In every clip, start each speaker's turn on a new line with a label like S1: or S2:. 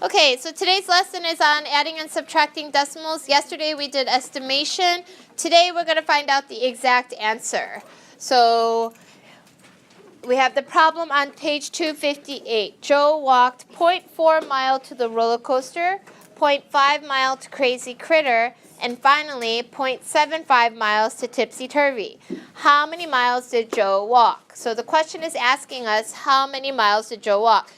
S1: Okay, so today's lesson is on adding and subtracting decimals. Yesterday we did estimation. Today we're going to find out the exact answer. So we have the problem on page 258. Joe walked 0.4 mile to the roller coaster, 0.5 mile to Crazy Critter, and finally 0.75 miles to Tipsy Turvy. How many miles did Joe walk? So the question is asking us how many miles did Joe walk.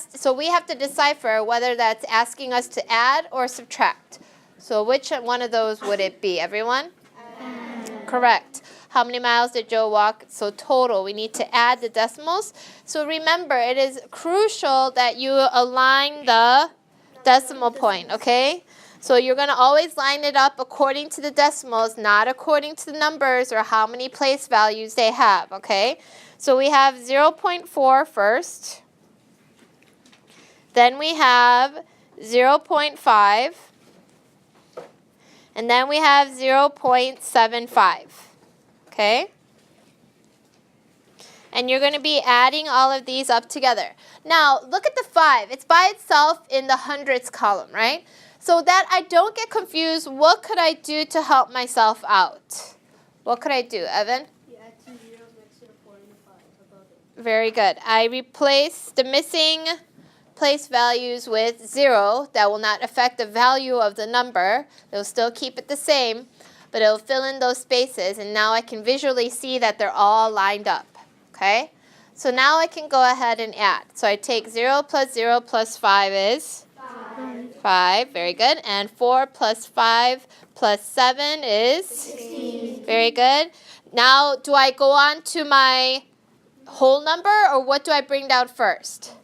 S1: So we have to decipher whether that's asking us to add or subtract. So which one of those would it be, everyone? Correct. How many miles did Joe walk? So total, we need to add the decimals. So remember, it is crucial that you align the decimal point, okay? So you're going to always line it up according to the decimals, not according to the numbers or how many place values they have, okay? So we have 0.4 first. Then we have 0.5. And then we have 0.75. Okay? And you're going to be adding all of these up together. Now, look at the 5. It's by itself in the hundreds column, right? So that I don't get confused, what could I do to help myself out? What could I do, Evan?
S2: You add 2 zeros next to the 4 and the 5 above it.
S1: Very good. I replace the missing place values with 0. That will not affect the value of the number. It'll still keep it the same, but it'll fill in those spaces, and now I can visually see that they're all lined up. Okay? So now I can go ahead and add. So I take 0 plus 0 plus 5 is? 5. Very good. And 4 plus 5 plus 7 is?
S2: 16.
S1: Very good. Now, do I go on to my whole number, or what do I bring down first?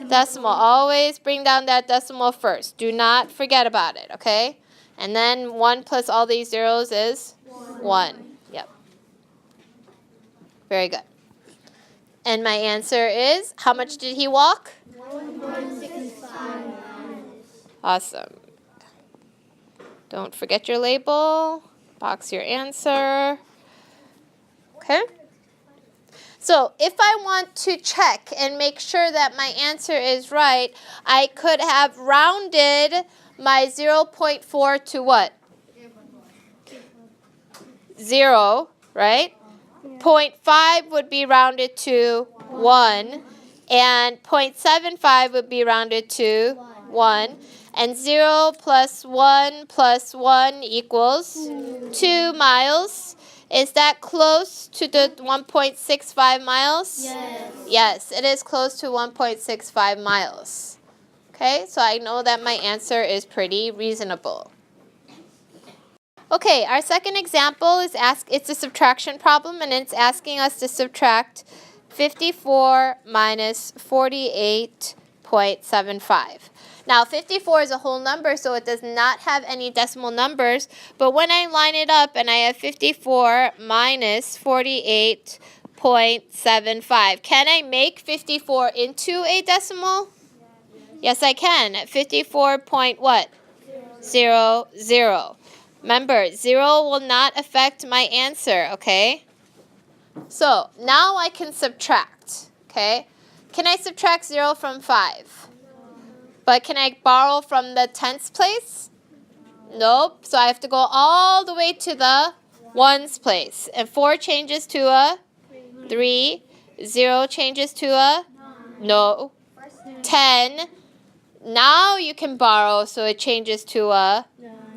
S1: Decimal. Always bring down that decimal first. Do not forget about it, okay? And then 1 plus all these zeros is 1. Yep. Very good. And my answer is, how much did he walk?
S2: 1.65.
S1: Awesome. Don't forget your label. Box your answer. Okay? So if I want to check and make sure that my answer is right, I could have rounded my 0.4 to what? 0, right? 0.5 would be rounded to 1, and 0.75 would be rounded to 1. And 0 plus 1 equals 2 miles. Is that close to the 1.65 miles?
S2: Yes.
S1: Yes, it is close to 1.65 miles. Okay, so I know that my answer is pretty reasonable. Okay, our second example is it's a subtraction problem, and it's asking us to subtract 54 minus 48.75. Now, 54 is a whole number, so it does not have any decimal numbers. But when I line it up and I have 54 minus 48.75, can I make 54 into a decimal? Yes, I can. 54 point what? 0, 0. Remember, 0 will not affect my answer, okay? So, now I can subtract, okay? Can I subtract 0 from 5? But can I borrow from the tens place? Nope. So I have to go all the way to the ones place. And 4 changes to a 3. 0 changes to a no. 10. Now you can borrow, so it changes to a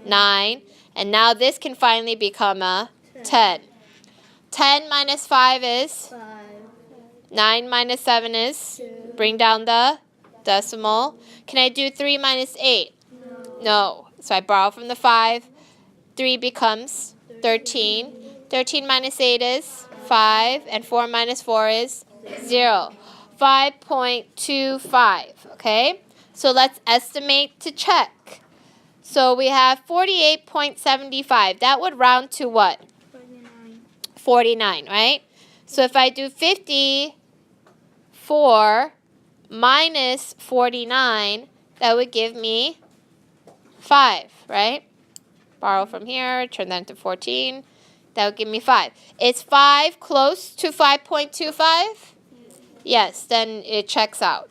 S1: 9. And now this can finally become a 10. 10 minus 5 is?
S2: 5.
S1: 9 minus 7 is?
S2: 2.
S1: Bring down the decimal. Can I do 3 minus 8? No. So I borrow from the 5. 3 becomes 13. 13 minus 8 is 5. And 4 minus 4 is 0. 5.25. Okay? So let's estimate to check. So we have 48.75. That would round to what? 49, right? So if I do 54 minus 49, that would give me 5, right? Borrow from here, turn that into 14. That would give me 5. Is 5 close to 5.25? Yes, then it checks out.